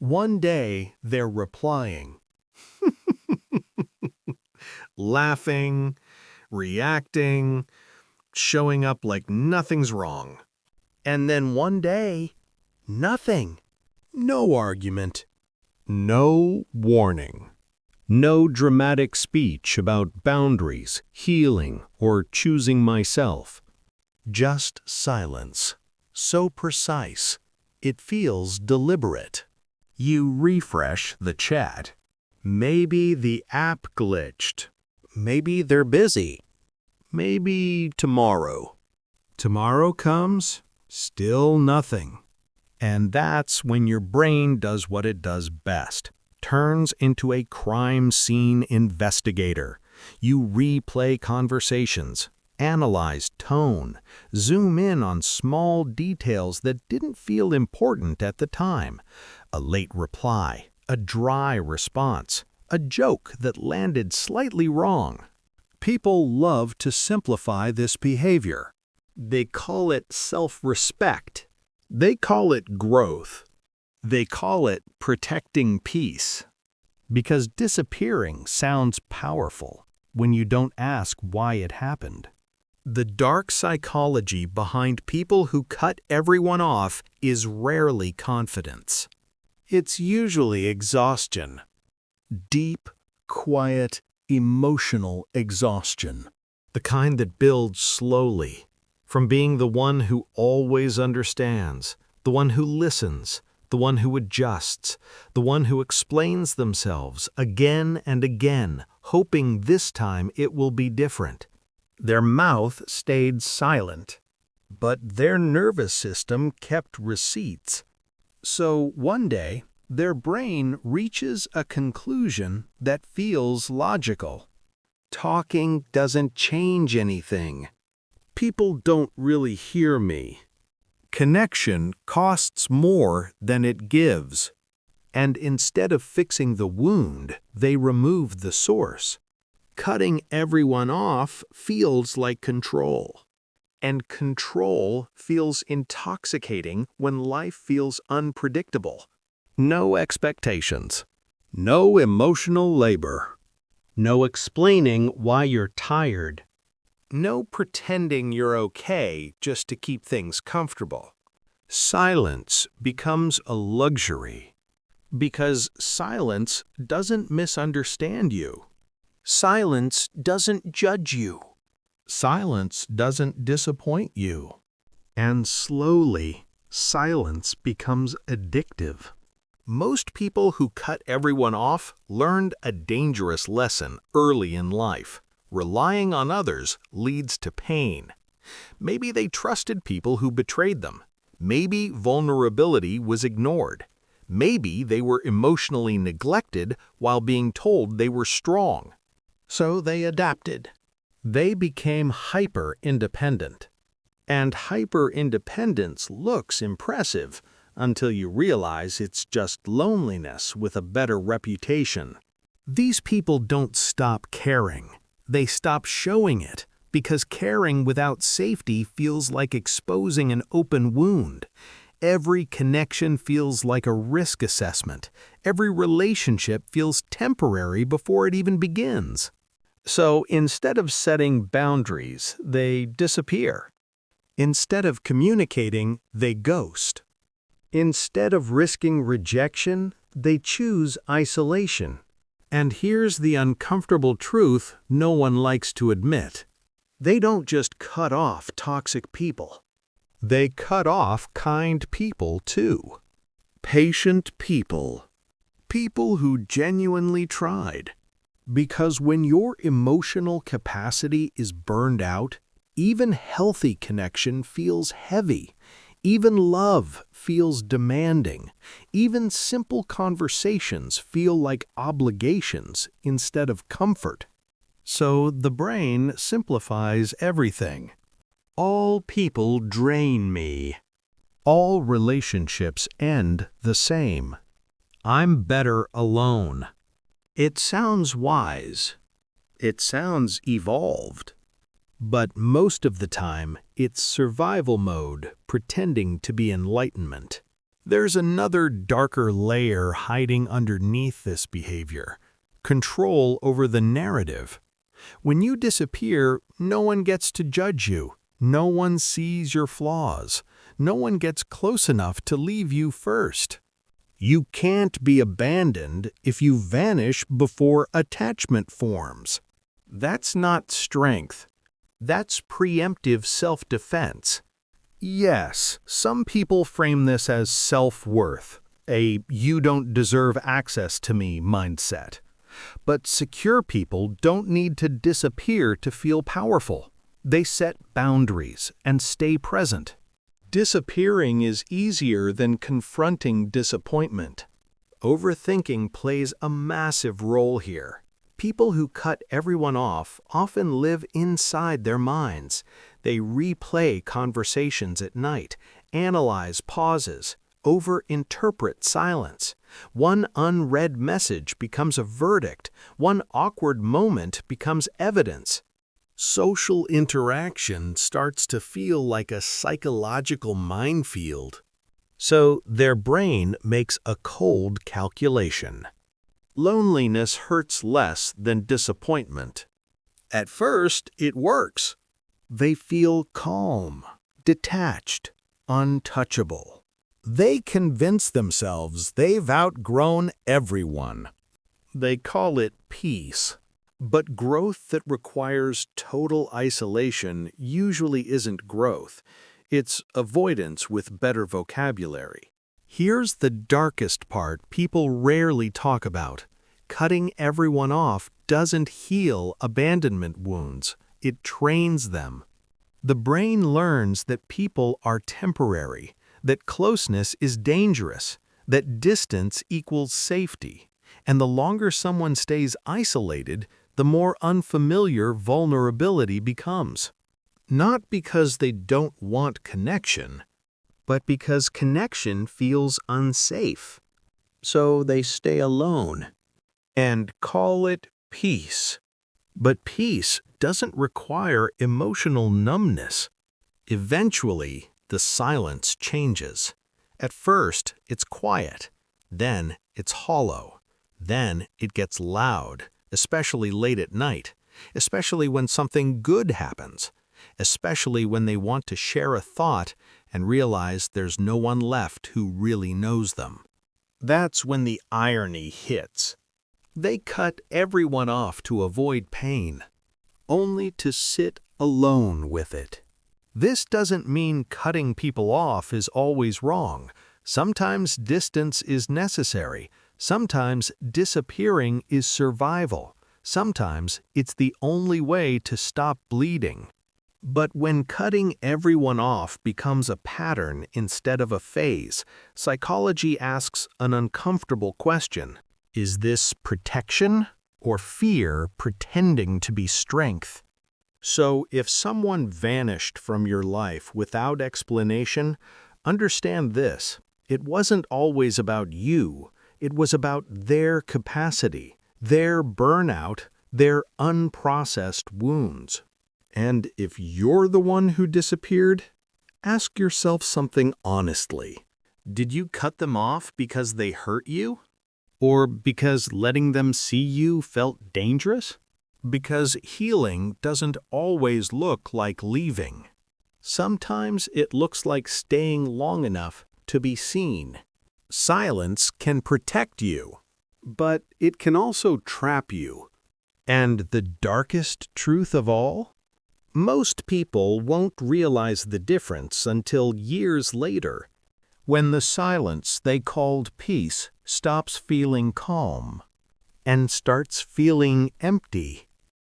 One day, they're replying, laughing, reacting, showing up like nothing's wrong. And then one day, nothing. No argument. No warning. No dramatic speech about boundaries, healing, or choosing myself. Just silence. So precise. It feels deliberate. You refresh the chat. Maybe the app glitched. Maybe they're busy. Maybe tomorrow. Tomorrow comes, still nothing. And that's when your brain does what it does best. Turns into a crime scene investigator. You replay conversations, analyze tone, zoom in on small details that didn't feel important at the time. A late reply, a dry response, a joke that landed slightly wrong. People love to simplify this behavior. They call it self-respect. They call it growth. They call it protecting peace. Because disappearing sounds powerful when you don't ask why it happened. The dark psychology behind people who cut everyone off is rarely confidence. It's usually exhaustion. Deep, quiet, emotional exhaustion. The kind that builds slowly. From being the one who always understands, the one who listens, the one who adjusts, the one who explains themselves again and again, hoping this time it will be different. Their mouth stayed silent, but their nervous system kept receipts. So one day, their brain reaches a conclusion that feels logical. Talking doesn't change anything. People don't really hear me. Connection costs more than it gives. And instead of fixing the wound, they remove the source. Cutting everyone off feels like control. And control feels intoxicating when life feels unpredictable. No expectations. No emotional labor. No explaining why you're tired. No pretending you're okay just to keep things comfortable. Silence becomes a luxury because silence doesn't misunderstand you. Silence doesn't judge you. Silence doesn't disappoint you. And slowly, silence becomes addictive. Most people who cut everyone off learned a dangerous lesson early in life. Relying on others leads to pain. Maybe they trusted people who betrayed them. Maybe vulnerability was ignored. Maybe they were emotionally neglected while being told they were strong. So they adapted. They became hyper-independent. And hyper-independence looks impressive until you realize it's just loneliness with a better reputation. These people don't stop caring. They stop showing it because caring without safety feels like exposing an open wound. Every connection feels like a risk assessment. Every relationship feels temporary before it even begins. So instead of setting boundaries, they disappear. Instead of communicating, they ghost. Instead of risking rejection, they choose isolation. And here's the uncomfortable truth no one likes to admit. They don't just cut off toxic people. They cut off kind people too. Patient people. People who genuinely tried. Because when your emotional capacity is burned out, even healthy connection feels heavy. Even love feels demanding. Even simple conversations feel like obligations instead of comfort. So the brain simplifies everything. All people drain me. All relationships end the same. I'm better alone. It sounds wise. It sounds evolved. But most of the time, it's survival mode pretending to be enlightenment. There's another darker layer hiding underneath this behavior: control over the narrative. When you disappear, no one gets to judge you. No one sees your flaws. No one gets close enough to leave you first. You can't be abandoned if you vanish before attachment forms. That's not strength. That's preemptive self-defense. Yes, some people frame this as self-worth, a "you don't deserve access to me" mindset. But secure people don't need to disappear to feel powerful. They set boundaries and stay present. Disappearing is easier than confronting disappointment. Overthinking plays a massive role here. People who cut everyone off often live inside their minds. They replay conversations at night, analyze pauses, overinterpret silence. One unread message becomes a verdict. One awkward moment becomes evidence. Social interaction starts to feel like a psychological minefield. So their brain makes a cold calculation. Loneliness hurts less than disappointment. At first, it works. They feel calm, detached, untouchable. They convince themselves they've outgrown everyone. They call it peace. But growth that requires total isolation usually isn't growth. It's avoidance with better vocabulary. Here's the darkest part people rarely talk about. Cutting everyone off doesn't heal abandonment wounds. It trains them. The brain learns that people are temporary, that closeness is dangerous, that distance equals safety. And the longer someone stays isolated, the more unfamiliar vulnerability becomes. Not because they don't want connection, but because connection feels unsafe. So they stay alone and call it peace. But peace doesn't require emotional numbness. Eventually, the silence changes. At first, it's quiet. Then, it's hollow. Then, it gets loud. Especially late at night, especially when something good happens, especially when they want to share a thought and realize there's no one left who really knows them. That's when the irony hits. They cut everyone off to avoid pain, only to sit alone with it. This doesn't mean cutting people off is always wrong. Sometimes distance is necessary. Sometimes disappearing is survival. Sometimes it's the only way to stop bleeding. But when cutting everyone off becomes a pattern instead of a phase, psychology asks an uncomfortable question. Is this protection or fear pretending to be strength? So if someone vanished from your life without explanation, understand this: it wasn't always about you. It was about their capacity, their burnout, their unprocessed wounds. And if you're the one who disappeared, ask yourself something honestly. Did you cut them off because they hurt you? Or because letting them see you felt dangerous? Because healing doesn't always look like leaving. Sometimes it looks like staying long enough to be seen. Silence can protect you, but it can also trap you. And the darkest truth of all? Most people won't realize the difference until years later, when the silence they called peace stops feeling calm and starts feeling empty.